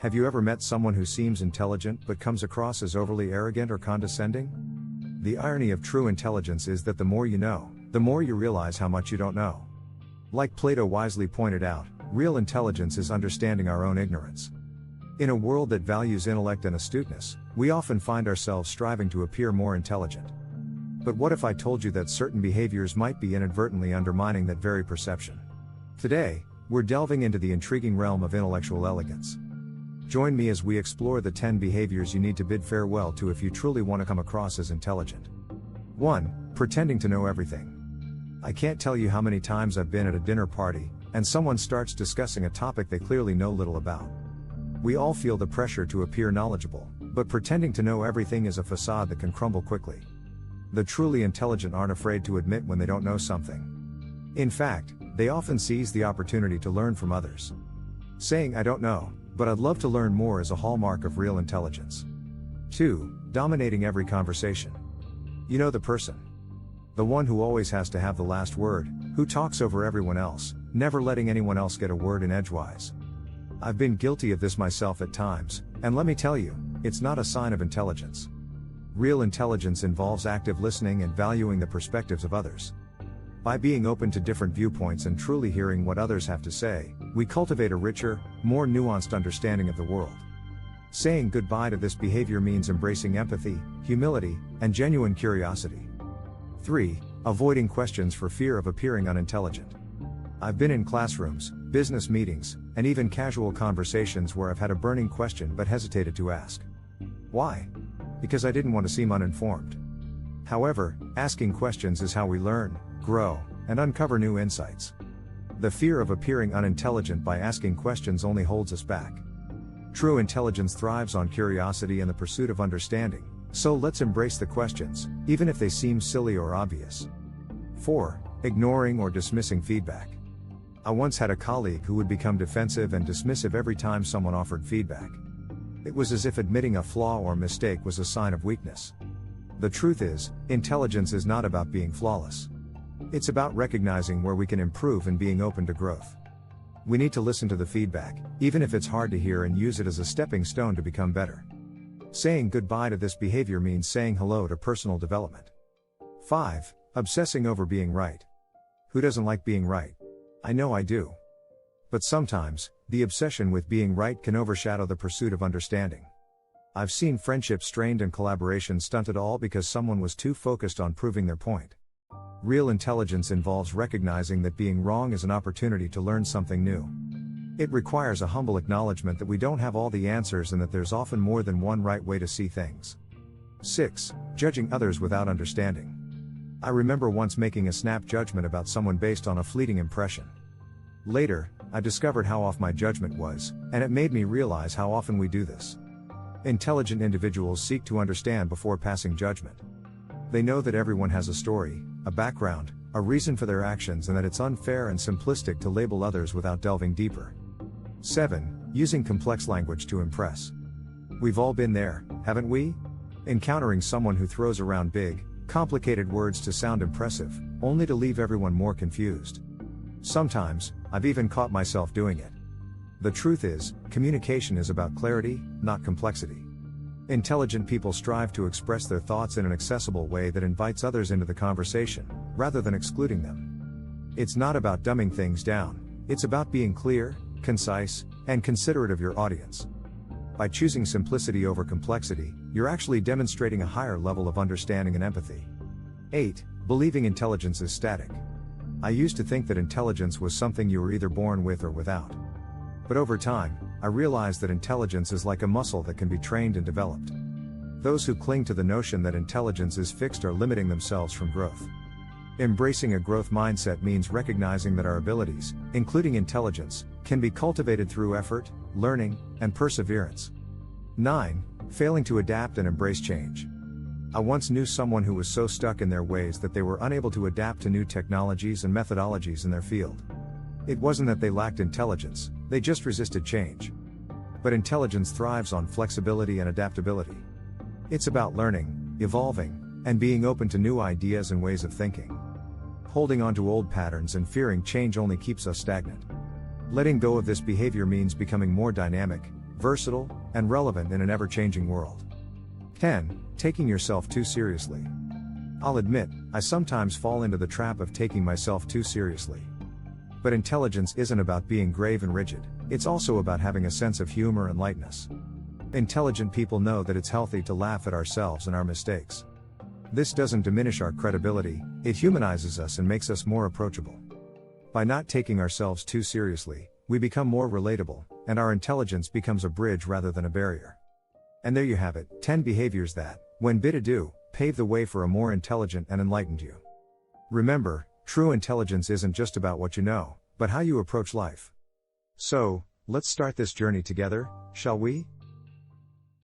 Have you ever met someone who seems intelligent but comes across as overly arrogant or condescending? The irony of true intelligence is that the more you know, the more you realize how much you don't know. Like Plato wisely pointed out, real intelligence is understanding our own ignorance. In a world that values intellect and astuteness, we often find ourselves striving to appear more intelligent. But what if I told you that certain behaviors might be inadvertently undermining that very perception? Today, we're delving into the intriguing realm of intellectual elegance. Join me as we explore the 10 behaviors you need to bid farewell to if you truly want to come across as intelligent. 1. Pretending to know everything. I can't tell you how many times I've been at a dinner party, and someone starts discussing a topic they clearly know little about. We all feel the pressure to appear knowledgeable, but pretending to know everything is a facade that can crumble quickly. The truly intelligent aren't afraid to admit when they don't know something. In fact, they often seize the opportunity to learn from others. Saying "I don't know, but I'd love to learn more" is a hallmark of real intelligence. 2. Dominating every conversation. You know the person. The one who always has to have the last word, who talks over everyone else, never letting anyone else get a word in edgewise. I've been guilty of this myself at times, and let me tell you, it's not a sign of intelligence. Real intelligence involves active listening and valuing the perspectives of others. By being open to different viewpoints and truly hearing what others have to say, we cultivate a richer, more nuanced understanding of the world. Saying goodbye to this behavior means embracing empathy, humility, and genuine curiosity. 3. Avoiding questions for fear of appearing unintelligent. I've been in classrooms, business meetings, and even casual conversations where I've had a burning question but hesitated to ask. Why? Because I didn't want to seem uninformed. However, asking questions is how we learn, grow, and uncover new insights. The fear of appearing unintelligent by asking questions only holds us back. True intelligence thrives on curiosity and the pursuit of understanding, so let's embrace the questions, even if they seem silly or obvious. 4. Ignoring or dismissing feedback. I once had a colleague who would become defensive and dismissive every time someone offered feedback. It was as if admitting a flaw or mistake was a sign of weakness. The truth is, intelligence is not about being flawless. It's about recognizing where we can improve and being open to growth. We need to listen to the feedback, even if it's hard to hear, and use it as a stepping stone to become better. Saying goodbye to this behavior means saying hello to personal development. 5. Obsessing over being right. Who doesn't like being right? I know I do. But sometimes, the obsession with being right can overshadow the pursuit of understanding. I've seen friendships strained and collaboration stunted, all because someone was too focused on proving their point. Real intelligence involves recognizing that being wrong is an opportunity to learn something new. It requires a humble acknowledgement that we don't have all the answers and that there's often more than one right way to see things. 6. Judging others without understanding. I remember once making a snap judgment about someone based on a fleeting impression. Later, I discovered how off my judgment was, and it made me realize how often we do this. Intelligent individuals seek to understand before passing judgment. They know that everyone has a story, a background, a reason for their actions, and that it's unfair and simplistic to label others without delving deeper. 7. Using complex language to impress. We've all been there, haven't we? Encountering someone who throws around big, complicated words to sound impressive, only to leave everyone more confused. Sometimes, I've even caught myself doing it. The truth is, communication is about clarity, not complexity. Intelligent people strive to express their thoughts in an accessible way that invites others into the conversation, rather than excluding them. It's not about dumbing things down, it's about being clear, concise, and considerate of your audience. By choosing simplicity over complexity, you're actually demonstrating a higher level of understanding and empathy. 8. Believing intelligence is static. I used to think that intelligence was something you were either born with or without. But over time, I realized that intelligence is like a muscle that can be trained and developed. Those who cling to the notion that intelligence is fixed are limiting themselves from growth. Embracing a growth mindset means recognizing that our abilities, including intelligence, can be cultivated through effort, learning, and perseverance. 9. Failing to adapt and embrace change. I once knew someone who was so stuck in their ways that they were unable to adapt to new technologies and methodologies in their field. It wasn't that they lacked intelligence, they just resisted change. But intelligence thrives on flexibility and adaptability. It's about learning, evolving, and being open to new ideas and ways of thinking. Holding on to old patterns and fearing change only keeps us stagnant. Letting go of this behavior means becoming more dynamic, versatile, and relevant in an ever-changing world. 10. Taking yourself too seriously. I'll admit, I sometimes fall into the trap of taking myself too seriously. But intelligence isn't about being grave and rigid, it's also about having a sense of humor and lightness. Intelligent people know that it's healthy to laugh at ourselves and our mistakes. This doesn't diminish our credibility, it humanizes us and makes us more approachable. By not taking ourselves too seriously, we become more relatable, and our intelligence becomes a bridge rather than a barrier. And there you have it, 10 behaviors that, when bid adieu, pave the way for a more intelligent and enlightened you. Remember, true intelligence isn't just about what you know, but how you approach life. So, let's start this journey together, shall we?